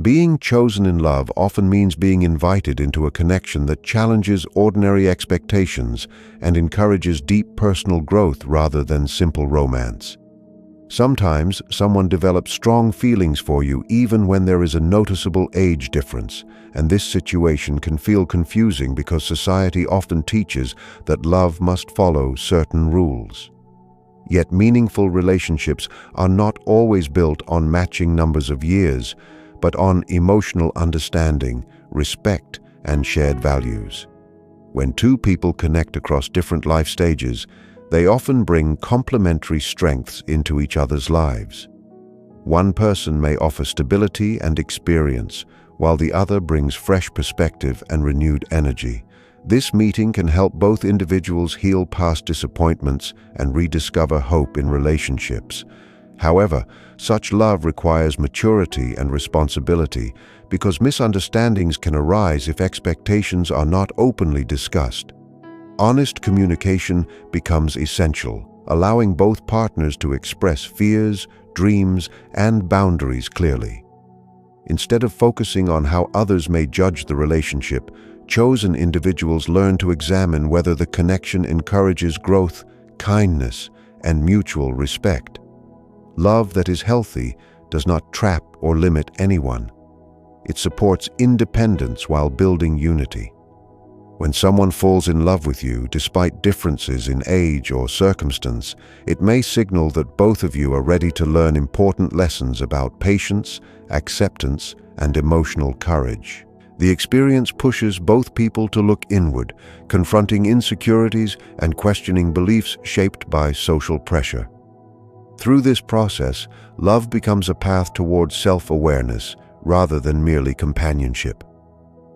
Being chosen in love often means being invited into a connection that challenges ordinary expectations and encourages deep personal growth rather than simple romance. Sometimes someone develops strong feelings for you even when there is a noticeable age difference, and this situation can feel confusing because society often teaches that love must follow certain rules. Yet meaningful relationships are not always built on matching numbers of years, but on emotional understanding, respect, and shared values. When two people connect across different life stages, they often bring complementary strengths into each other's lives. One person may offer stability and experience, while the other brings fresh perspective and renewed energy. This meeting can help both individuals heal past disappointments and rediscover hope in relationships. However, such love requires maturity and responsibility because misunderstandings can arise if expectations are not openly discussed. Honest communication becomes essential, allowing both partners to express fears, dreams, and boundaries clearly. Instead of focusing on how others may judge the relationship, chosen individuals learn to examine whether the connection encourages growth, kindness, and mutual respect. Love that is healthy does not trap or limit anyone. It supports independence while building unity. When someone falls in love with you, despite differences in age or circumstance, it may signal that both of you are ready to learn important lessons about patience, acceptance, and emotional courage. The experience pushes both people to look inward, confronting insecurities and questioning beliefs shaped by social pressure. Through this process, love becomes a path towards self-awareness rather than merely companionship.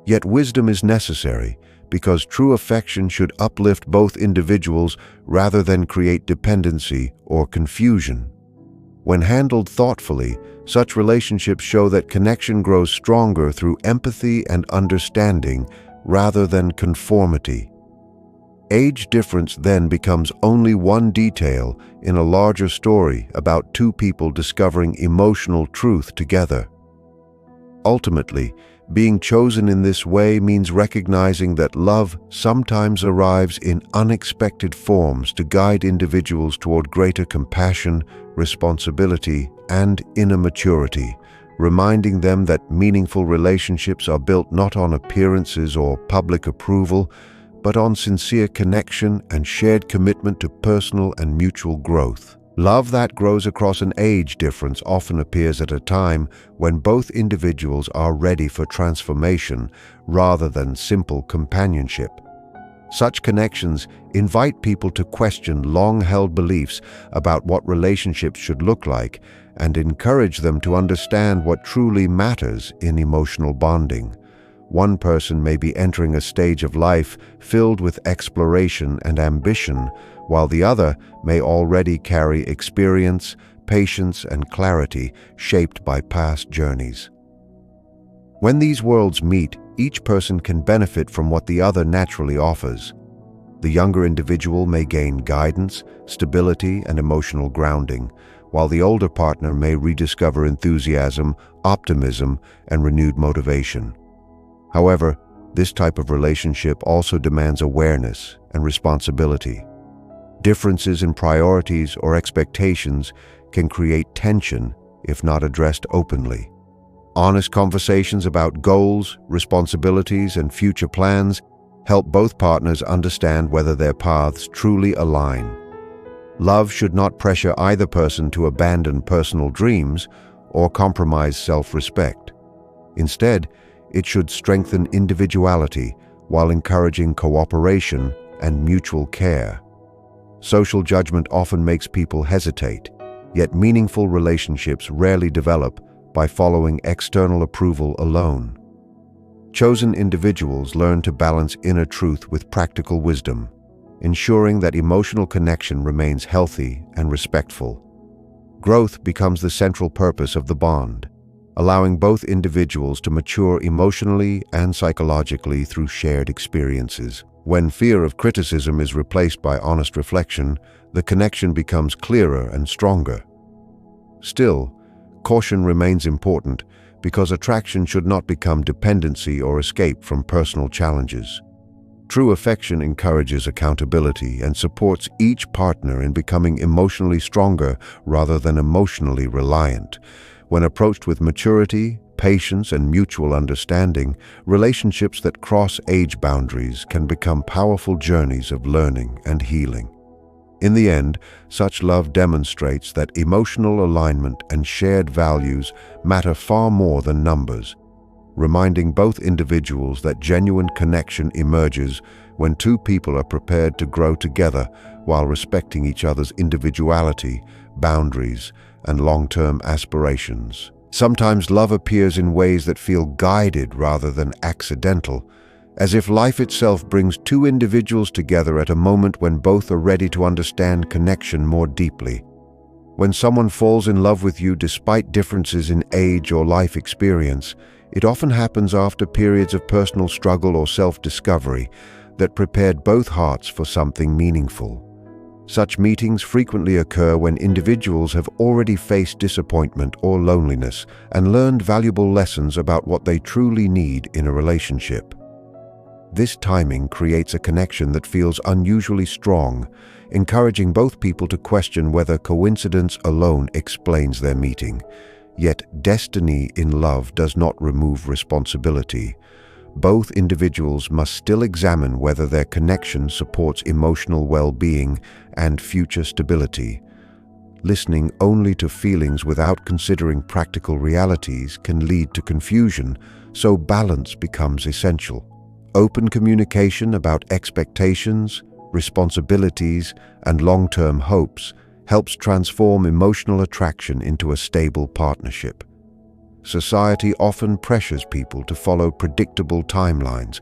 Yet wisdom is necessary because true affection should uplift both individuals rather than create dependency or confusion. When handled thoughtfully, such relationships show that connection grows stronger through empathy and understanding rather than conformity. Age difference then becomes only one detail in a larger story about two people discovering emotional truth together. Ultimately, being chosen in this way means recognizing that love sometimes arrives in unexpected forms to guide individuals toward greater compassion, responsibility, and inner maturity, reminding them that meaningful relationships are built not on appearances or public approval, but on sincere connection and shared commitment to personal and mutual growth. Love that grows across an age difference often appears at a time when both individuals are ready for transformation rather than simple companionship. Such connections invite people to question long-held beliefs about what relationships should look like and encourage them to understand what truly matters in emotional bonding. One person may be entering a stage of life filled with exploration and ambition, while the other may already carry experience, patience, and clarity shaped by past journeys. When these worlds meet, each person can benefit from what the other naturally offers. The younger individual may gain guidance, stability, and emotional grounding, while the older partner may rediscover enthusiasm, optimism, and renewed motivation. However, this type of relationship also demands awareness and responsibility. Differences in priorities or expectations can create tension if not addressed openly. Honest conversations about goals, responsibilities, and future plans help both partners understand whether their paths truly align. Love should not pressure either person to abandon personal dreams or compromise self-respect. Instead, it should strengthen individuality while encouraging cooperation and mutual care. Social judgment often makes people hesitate, yet meaningful relationships rarely develop by following external approval alone. Chosen individuals learn to balance inner truth with practical wisdom, ensuring that emotional connection remains healthy and respectful. Growth becomes the central purpose of the bond, allowing both individuals to mature emotionally and psychologically through shared experiences. When fear of criticism is replaced by honest reflection, the connection becomes clearer and stronger. Still, caution remains important because attraction should not become dependency or escape from personal challenges. True affection encourages accountability and supports each partner in becoming emotionally stronger rather than emotionally reliant. When approached with maturity, patience, and mutual understanding, relationships that cross age boundaries can become powerful journeys of learning and healing. In the end, such love demonstrates that emotional alignment and shared values matter far more than numbers, reminding both individuals that genuine connection emerges when two people are prepared to grow together while respecting each other's individuality, boundaries, and long-term aspirations. Sometimes love appears in ways that feel guided rather than accidental, as if life itself brings two individuals together at a moment when both are ready to understand connection more deeply. When someone falls in love with you despite differences in age or life experience, it often happens after periods of personal struggle or self-discovery that prepared both hearts for something meaningful. Such meetings frequently occur when individuals have already faced disappointment or loneliness and learned valuable lessons about what they truly need in a relationship. This timing creates a connection that feels unusually strong, encouraging both people to question whether coincidence alone explains their meeting. Yet destiny in love does not remove responsibility. Both individuals must still examine whether their connection supports emotional well-being and future stability. Listening only to feelings without considering practical realities can lead to confusion, so balance becomes essential. Open communication about expectations, responsibilities, and long-term hopes helps transform emotional attraction into a stable partnership. Society often pressures people to follow predictable timelines,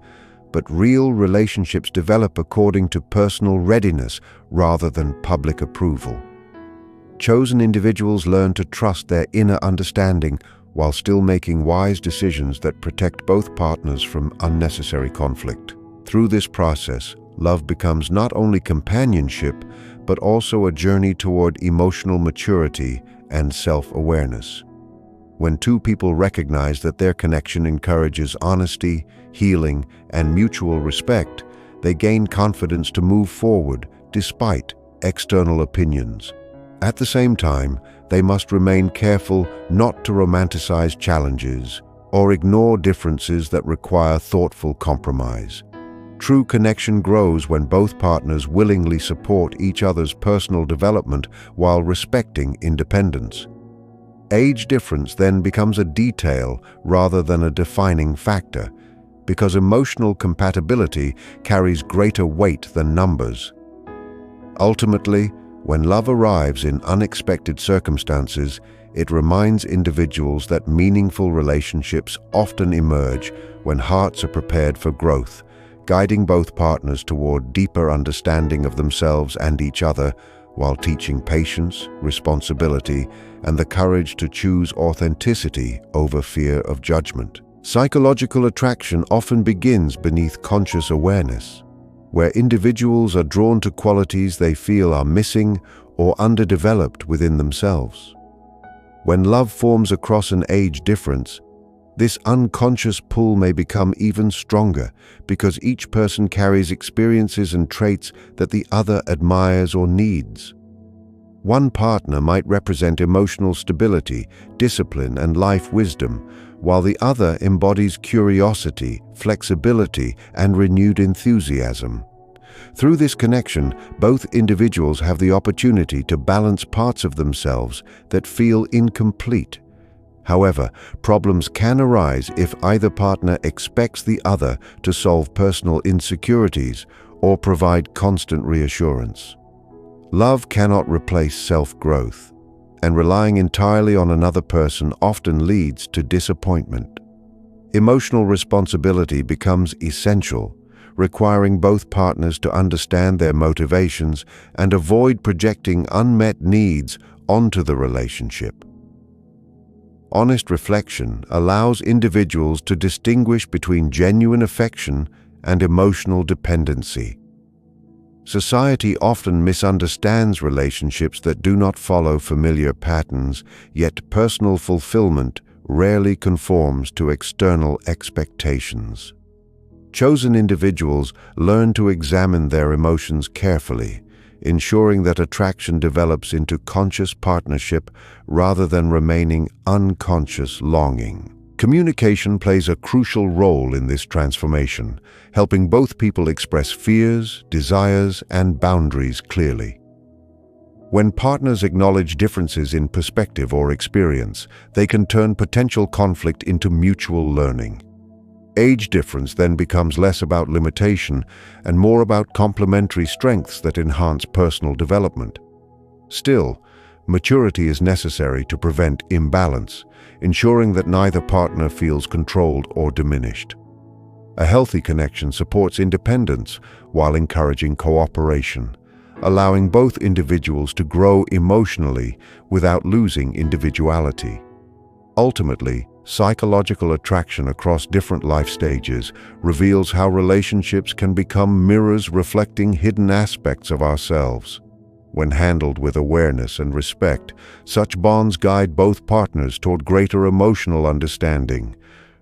but real relationships develop according to personal readiness rather than public approval. Chosen individuals learn to trust their inner understanding while still making wise decisions that protect both partners from unnecessary conflict. Through this process, love becomes not only companionship, but also a journey toward emotional maturity and self-awareness. When two people recognize that their connection encourages honesty, healing, and mutual respect, they gain confidence to move forward despite external opinions. At the same time, they must remain careful not to romanticize challenges or ignore differences that require thoughtful compromise. True connection grows when both partners willingly support each other's personal development while respecting independence. Age difference then becomes a detail rather than a defining factor, because emotional compatibility carries greater weight than numbers. Ultimately, when love arrives in unexpected circumstances, it reminds individuals that meaningful relationships often emerge when hearts are prepared for growth, guiding both partners toward deeper understanding of themselves and each other, while teaching patience, responsibility, and the courage to choose authenticity over fear of judgment. Psychological attraction often begins beneath conscious awareness, where individuals are drawn to qualities they feel are missing or underdeveloped within themselves. When love forms across an age difference, this unconscious pull may become even stronger because each person carries experiences and traits that the other admires or needs. One partner might represent emotional stability, discipline, and life wisdom, while the other embodies curiosity, flexibility, and renewed enthusiasm. Through this connection, both individuals have the opportunity to balance parts of themselves that feel incomplete. However, problems can arise if either partner expects the other to solve personal insecurities or provide constant reassurance. Love cannot replace self-growth, and relying entirely on another person often leads to disappointment. Emotional responsibility becomes essential, requiring both partners to understand their motivations and avoid projecting unmet needs onto the relationship. Honest reflection allows individuals to distinguish between genuine affection and emotional dependency. Society often misunderstands relationships that do not follow familiar patterns, yet personal fulfillment, rarely conforms to external expectations. Chosen individuals learn to examine their emotions carefully, ensuring that attraction develops into conscious partnership rather than remaining unconscious longing. Communication plays a crucial role in this transformation, helping both people express fears, desires, and boundaries clearly. When partners acknowledge differences in perspective or experience, they can turn potential conflict into mutual learning. Age difference then becomes less about limitation and more about complementary strengths that enhance personal development. Still, maturity is necessary to prevent imbalance, ensuring that neither partner feels controlled or diminished. A healthy connection supports independence while encouraging cooperation, allowing both individuals to grow emotionally without losing individuality. Ultimately, psychological attraction across different life stages reveals how relationships can become mirrors reflecting hidden aspects of ourselves. When handled with awareness and respect, such bonds guide both partners toward greater emotional understanding,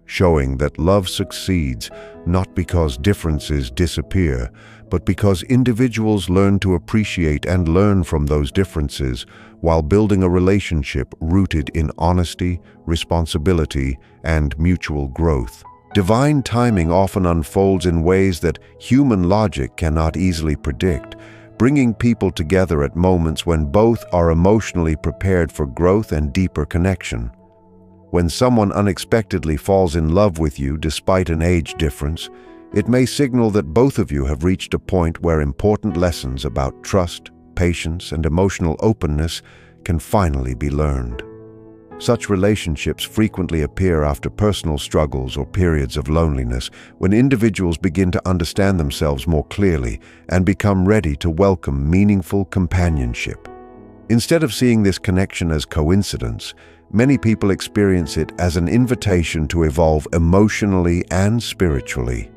showing that love succeeds not because differences disappear, but because individuals learn to appreciate and learn from those differences while building a relationship rooted in honesty, responsibility, and mutual growth. Divine timing often unfolds in ways that human logic cannot easily predict, bringing people together at moments when both are emotionally prepared for growth and deeper connection. When someone unexpectedly falls in love with you despite an age difference, it may signal that both of you have reached a point where important lessons about trust, patience, and emotional openness can finally be learned. Such relationships frequently appear after personal struggles or periods of loneliness, when individuals begin to understand themselves more clearly and become ready to welcome meaningful companionship. Instead of seeing this connection as coincidence, many people experience it as an invitation to evolve emotionally and spiritually.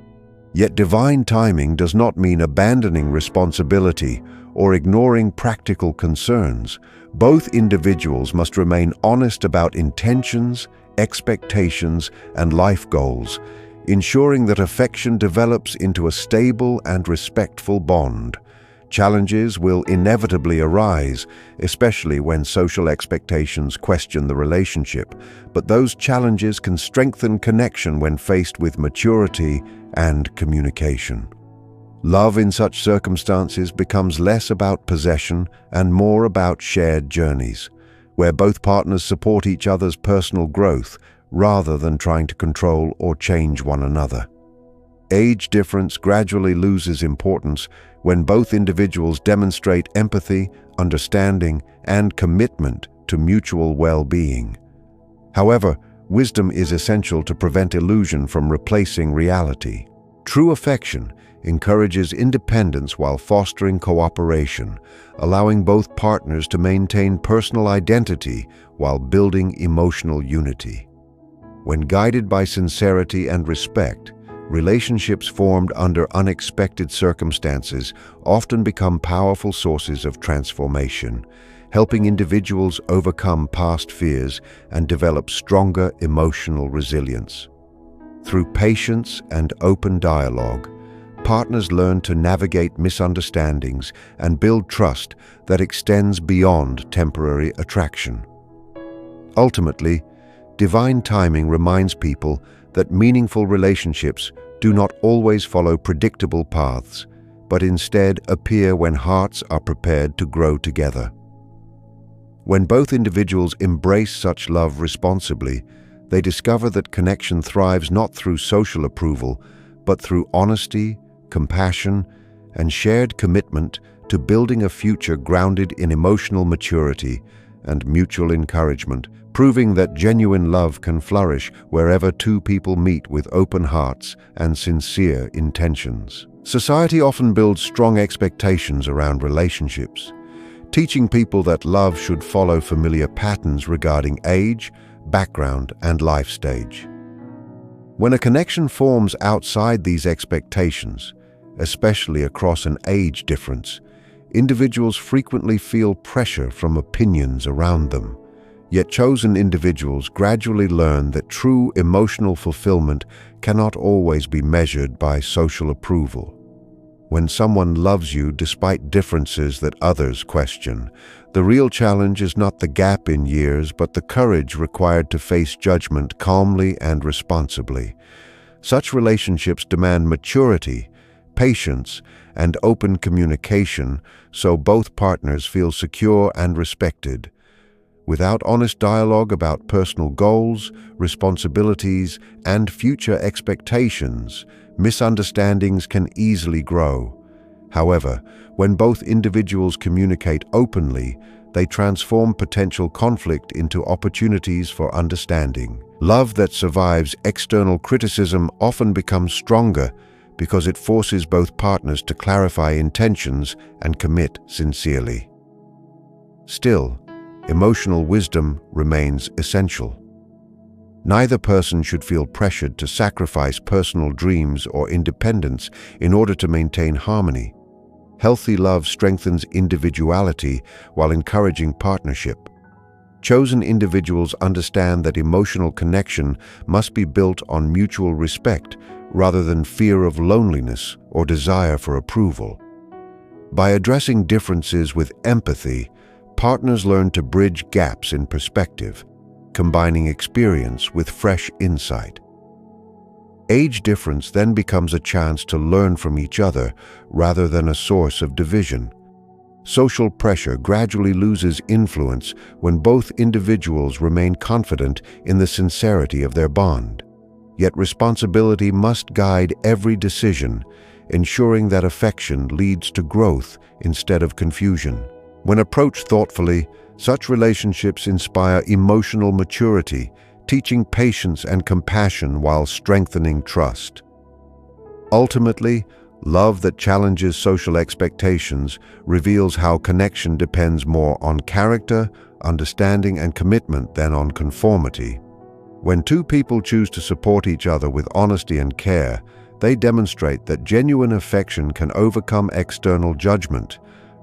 Yet divine timing does not mean abandoning responsibility or ignoring practical concerns. Both individuals must remain honest about intentions, expectations, and life goals, ensuring that affection develops into a stable and respectful bond. Challenges will inevitably arise, especially when social expectations question the relationship, but those challenges can strengthen connection when faced with maturity and communication. Love in such circumstances becomes less about possession and more about shared journeys, where both partners support each other's personal growth rather than trying to control or change one another. Age difference gradually loses importance when both individuals demonstrate empathy, understanding, and commitment to mutual well-being. However, wisdom is essential to prevent illusion from replacing reality. True affection encourages independence while fostering cooperation, allowing both partners to maintain personal identity while building emotional unity. When guided by sincerity and respect, relationships formed under unexpected circumstances often become powerful sources of transformation, helping individuals overcome past fears and develop stronger emotional resilience. Through patience and open dialogue, partners learn to navigate misunderstandings and build trust that extends beyond temporary attraction. Ultimately, divine timing reminds people that meaningful relationships do not always follow predictable paths, but instead appear when hearts are prepared to grow together. When both individuals embrace such love responsibly, they discover that connection thrives not through social approval, but through honesty, compassion, and shared commitment to building a future grounded in emotional maturity and mutual encouragement, proving that genuine love can flourish wherever two people meet with open hearts and sincere intentions. Society often builds strong expectations around relationships, teaching people that love should follow familiar patterns regarding age, background, and life stage. When a connection forms outside these expectations, especially across an age difference, individuals frequently feel pressure from opinions around them, Yet chosen individuals gradually learn that true emotional fulfillment cannot always be measured by social approval. When someone loves you despite differences that others question, the real challenge is not the gap in years, but the courage required to face judgment calmly and responsibly. Such relationships demand maturity, patience, and open communication so both partners feel secure and respected. Without honest dialogue about personal goals, responsibilities, and future expectations, misunderstandings can easily grow. However, when both individuals communicate openly, they transform potential conflict into opportunities for understanding. Love that survives external criticism often becomes stronger because it forces both partners to clarify intentions and commit sincerely. Still, emotional wisdom remains essential. Neither person should feel pressured to sacrifice personal dreams or independence in order to maintain harmony. Healthy love strengthens individuality while encouraging partnership. Chosen individuals understand that emotional connection must be built on mutual respect rather than fear of loneliness or desire for approval. By addressing differences with empathy, partners learn to bridge gaps in perspective, combining experience with fresh insight. Age difference then becomes a chance to learn from each other rather than a source of division. Social pressure gradually loses influence when both individuals remain confident in the sincerity of their bond. Yet responsibility must guide every decision, ensuring that affection leads to growth instead of confusion. When approached thoughtfully, such relationships inspire emotional maturity, teaching patience and compassion while strengthening trust. Ultimately, love that challenges social expectations reveals how connection depends more on character, understanding, and commitment than on conformity. When two people choose to support each other with honesty and care, they demonstrate that genuine affection can overcome external judgment,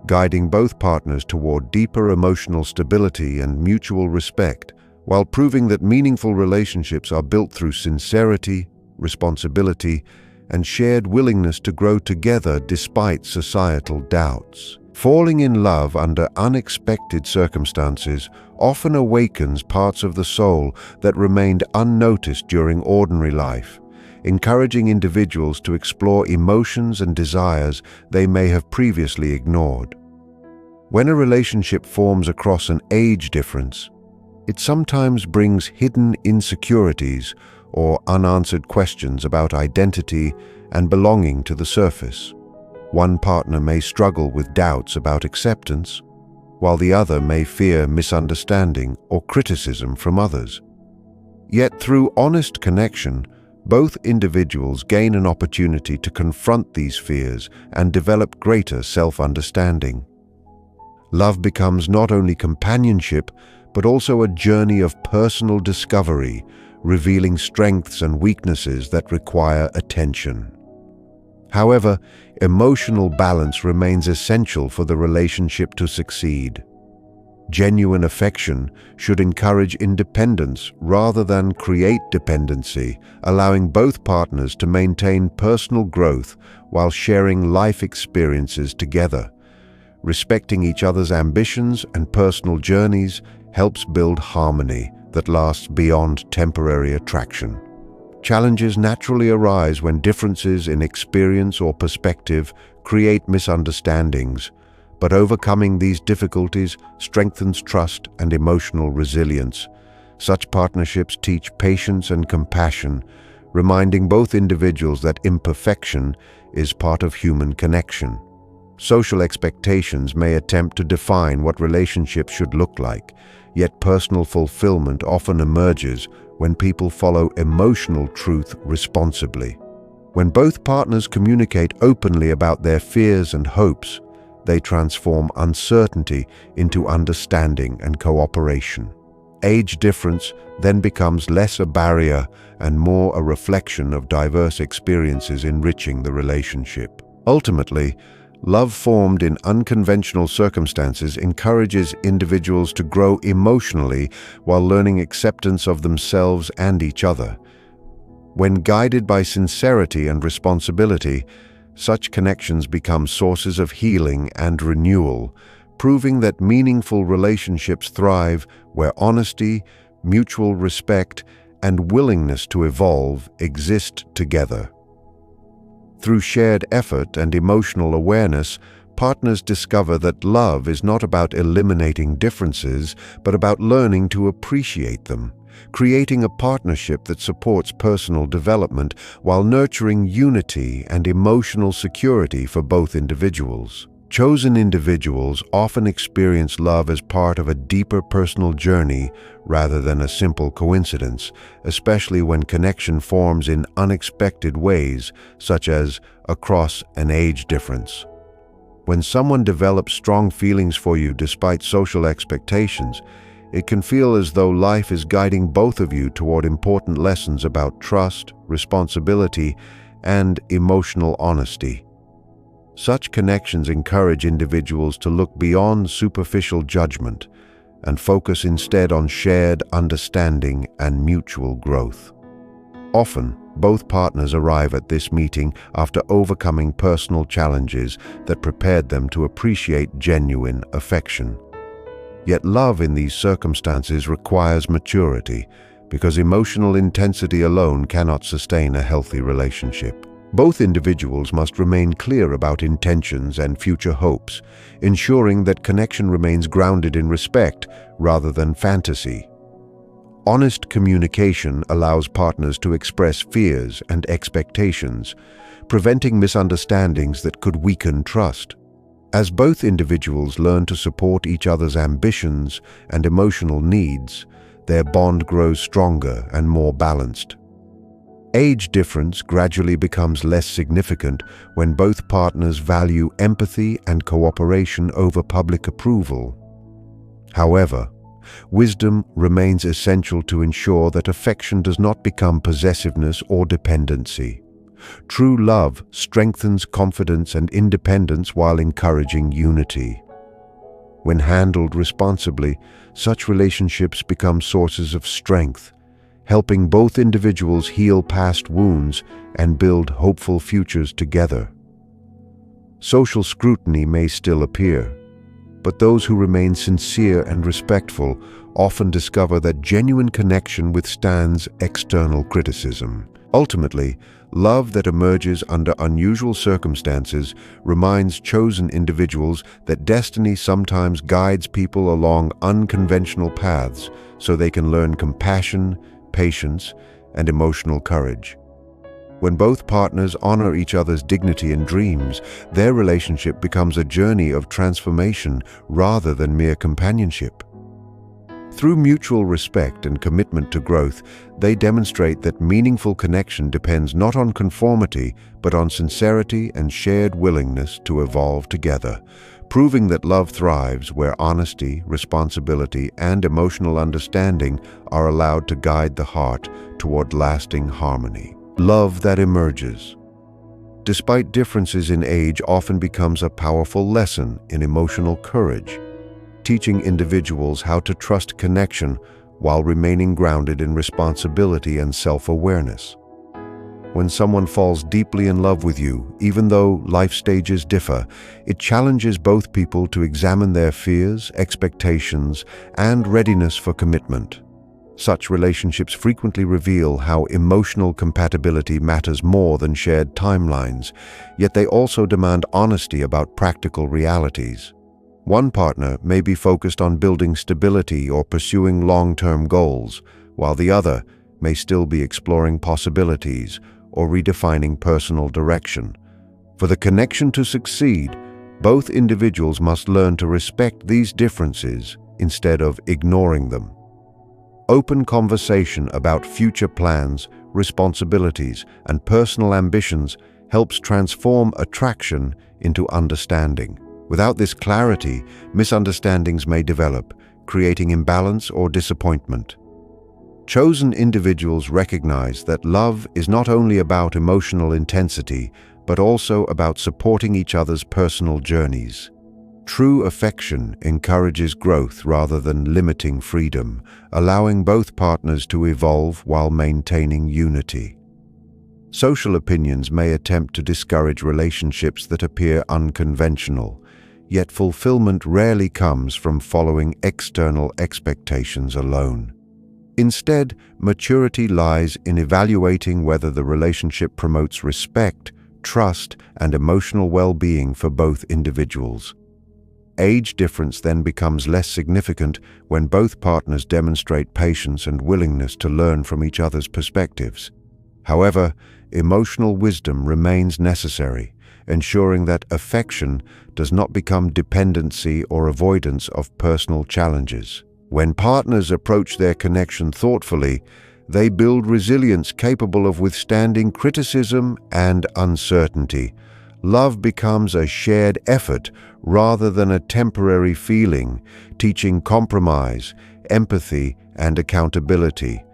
guiding both partners toward deeper emotional stability and mutual respect, while proving that meaningful relationships are built through sincerity, responsibility, and shared willingness to grow together despite societal doubts. Falling in love under unexpected circumstances often awakens parts of the soul that remained unnoticed during ordinary life, encouraging individuals to explore emotions and desires they may have previously ignored. When a relationship forms across an age difference, it sometimes brings hidden insecurities or unanswered questions about identity and belonging to the surface. One partner may struggle with doubts about acceptance, while the other may fear misunderstanding or criticism from others. Yet through honest connection, both individuals gain an opportunity to confront these fears and develop greater self-understanding. Love becomes not only companionship, but also a journey of personal discovery, revealing strengths and weaknesses that require attention. However, emotional balance remains essential for the relationship to succeed. Genuine affection should encourage independence rather than create dependency, allowing both partners to maintain personal growth while sharing life experiences together. Respecting each other's ambitions and personal journeys helps build harmony that lasts beyond temporary attraction. Challenges naturally arise when differences in experience or perspective create misunderstandings, but overcoming these difficulties strengthens trust and emotional resilience. Such partnerships teach patience and compassion, reminding both individuals that imperfection is part of human connection. Social expectations may attempt to define what relationships should look like, yet personal fulfillment often emerges when people follow emotional truth responsibly. When both partners communicate openly about their fears and hopes, they transform uncertainty into understanding and cooperation. Age difference then becomes less a barrier and more a reflection of diverse experiences enriching the relationship. Ultimately, Love formed in unconventional circumstances encourages individuals to grow emotionally while learning acceptance of themselves and each other. When guided by sincerity and responsibility, such connections become sources of healing and renewal, proving that meaningful relationships thrive where honesty, mutual respect, and willingness to evolve exist together. Through shared effort and emotional awareness, partners discover that love is not about eliminating differences, but about learning to appreciate them, creating a partnership that supports personal development while nurturing unity and emotional security for both individuals. Chosen individuals often experience love as part of a deeper personal journey rather than a simple coincidence, especially when connection forms in unexpected ways, such as across an age difference. When someone develops strong feelings for you despite social expectations, it can feel as though life is guiding both of you toward important lessons about trust, responsibility, and emotional honesty. Such connections encourage individuals to look beyond superficial judgment and focus instead on shared understanding and mutual growth. Often, both partners arrive at this meeting after overcoming personal challenges that prepared them to appreciate genuine affection. Yet love in these circumstances requires maturity, because emotional intensity alone cannot sustain a healthy relationship. Both individuals must remain clear about intentions and future hopes, ensuring that connection remains grounded in respect rather than fantasy. Honest communication allows partners to express fears and expectations, preventing misunderstandings that could weaken trust. As both individuals learn to support each other's ambitions and emotional needs, their bond grows stronger and more balanced. Age difference gradually becomes less significant when both partners value empathy and cooperation over public approval. However, wisdom remains essential to ensure that affection does not become possessiveness or dependency. True love strengthens confidence and independence while encouraging unity. When handled responsibly, such relationships become sources of strength, helping both individuals heal past wounds and build hopeful futures together. Social scrutiny may still appear, but those who remain sincere and respectful often discover that genuine connection withstands external criticism. Ultimately, love that emerges under unusual circumstances reminds chosen individuals that destiny sometimes guides people along unconventional paths so they can learn compassion, patience, and emotional courage. When both partners honor each other's dignity and dreams, their relationship becomes a journey of transformation rather than mere companionship. Through mutual respect and commitment to growth, they demonstrate that meaningful connection depends not on conformity, but on sincerity and shared willingness to evolve together, proving that love thrives where honesty, responsibility, and emotional understanding are allowed to guide the heart toward lasting harmony. Love that emerges, despite differences in age, often becomes a powerful lesson in emotional courage, teaching individuals how to trust connection while remaining grounded in responsibility and self-awareness. When someone falls deeply in love with you, even though life stages differ, it challenges both people to examine their fears, expectations, and readiness for commitment. Such relationships frequently reveal how emotional compatibility matters more than shared timelines, yet they also demand honesty about practical realities. One partner may be focused on building stability or pursuing long-term goals, while the other may still be exploring possibilities or redefining personal direction. For the connection to succeed, both individuals must learn to respect these differences instead of ignoring them. Open conversation about future plans, responsibilities, and personal ambitions helps transform attraction into understanding. Without this clarity, misunderstandings may develop, creating imbalance or disappointment. Chosen individuals recognize that love is not only about emotional intensity, but also about supporting each other's personal journeys. True affection encourages growth rather than limiting freedom, allowing both partners to evolve while maintaining unity. Social opinions may attempt to discourage relationships that appear unconventional, yet fulfillment rarely comes from following external expectations alone. Instead, maturity lies in evaluating whether the relationship promotes respect, trust, and emotional well-being for both individuals. Age difference then becomes less significant when both partners demonstrate patience and willingness to learn from each other's perspectives. However, emotional wisdom remains necessary, ensuring that affection does not become dependency or avoidance of personal challenges. When partners approach their connection thoughtfully, they build resilience capable of withstanding criticism and uncertainty. Love becomes a shared effort rather than a temporary feeling, teaching compromise, empathy, and accountability.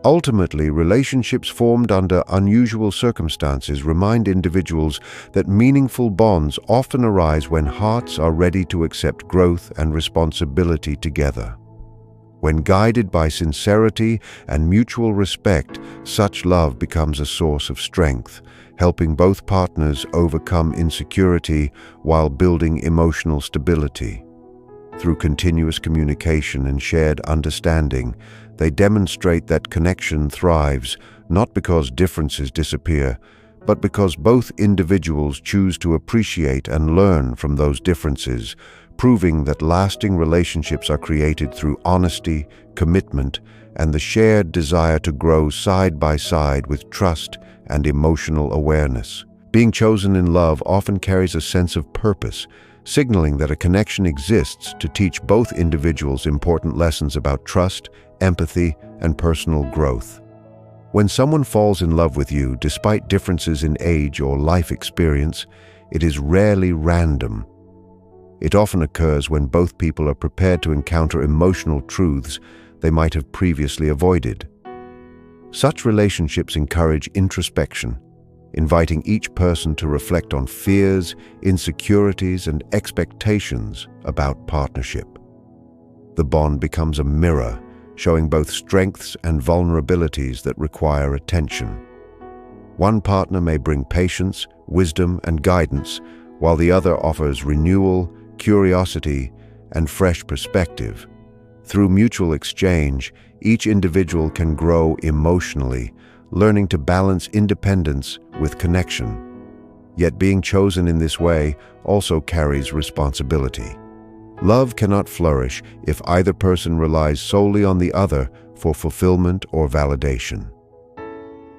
Ultimately, relationships formed under unusual circumstances remind individuals that meaningful bonds often arise when hearts are ready to accept growth and responsibility together. When guided by sincerity and mutual respect, such love becomes a source of strength, helping both partners overcome insecurity while building emotional stability. Through continuous communication and shared understanding, they demonstrate that connection thrives not because differences disappear, but because both individuals choose to appreciate and learn from those differences, proving that lasting relationships are created through honesty, commitment, and the shared desire to grow side by side with trust and emotional awareness. Being chosen in love often carries a sense of purpose, signaling that a connection exists to teach both individuals important lessons about trust, empathy, and personal growth. When someone falls in love with you, despite differences in age or life experience, it is rarely random. It often occurs when both people are prepared to encounter emotional truths they might have previously avoided. Such relationships encourage introspection, inviting each person to reflect on fears, insecurities, and expectations about partnership. The bond becomes a mirror, showing both strengths and vulnerabilities that require attention. One partner may bring patience, wisdom, and guidance, while the other offers renewal, curiosity, and fresh perspective. Through mutual exchange, each individual can grow emotionally, learning to balance independence with connection. Yet being chosen in this way also carries responsibility. Love cannot flourish if either person relies solely on the other for fulfillment or validation.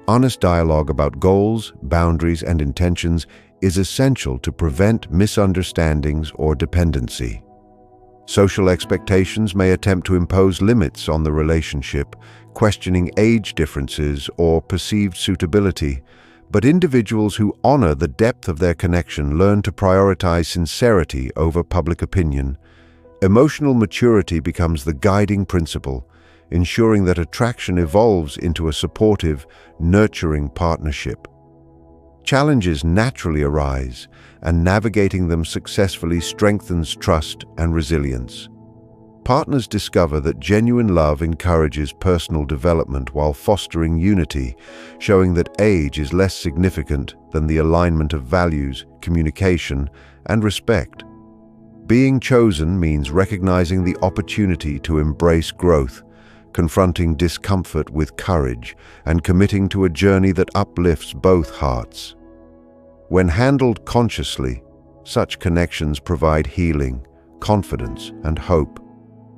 Honest dialogue about goals, boundaries, and intentions is essential to prevent misunderstandings or dependency. Social expectations may attempt to impose limits on the relationship, questioning age differences or perceived suitability, but individuals who honor the depth of their connection learn to prioritize sincerity over public opinion. Emotional maturity becomes the guiding principle, ensuring that attraction evolves into a supportive, nurturing partnership. Challenges naturally arise, and navigating them successfully strengthens trust and resilience. Partners discover that genuine love encourages personal development while fostering unity, showing that age is less significant than the alignment of values, communication, and respect. Being chosen means recognizing the opportunity to embrace growth, confronting discomfort with courage, and committing to a journey that uplifts both hearts. When handled consciously, such connections provide healing, confidence, and hope,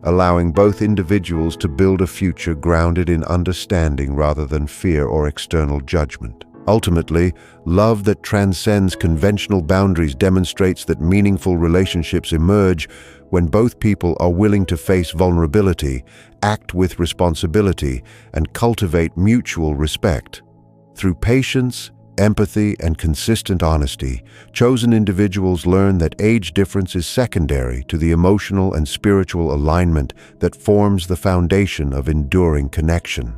allowing both individuals to build a future grounded in understanding rather than fear or external judgment. Ultimately, love that transcends conventional boundaries demonstrates that meaningful relationships emerge when both people are willing to face vulnerability, act with responsibility, and cultivate mutual respect. Through patience, empathy, and consistent honesty, chosen individuals learn that age difference is secondary to the emotional and spiritual alignment that forms the foundation of enduring connection.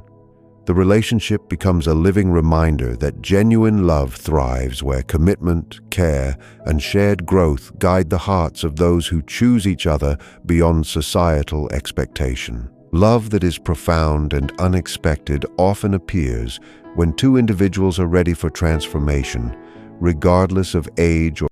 The relationship becomes a living reminder that genuine love thrives where commitment, care, and shared growth guide the hearts of those who choose each other beyond societal expectation. Love that is profound and unexpected often appears when two individuals are ready for transformation, regardless of age or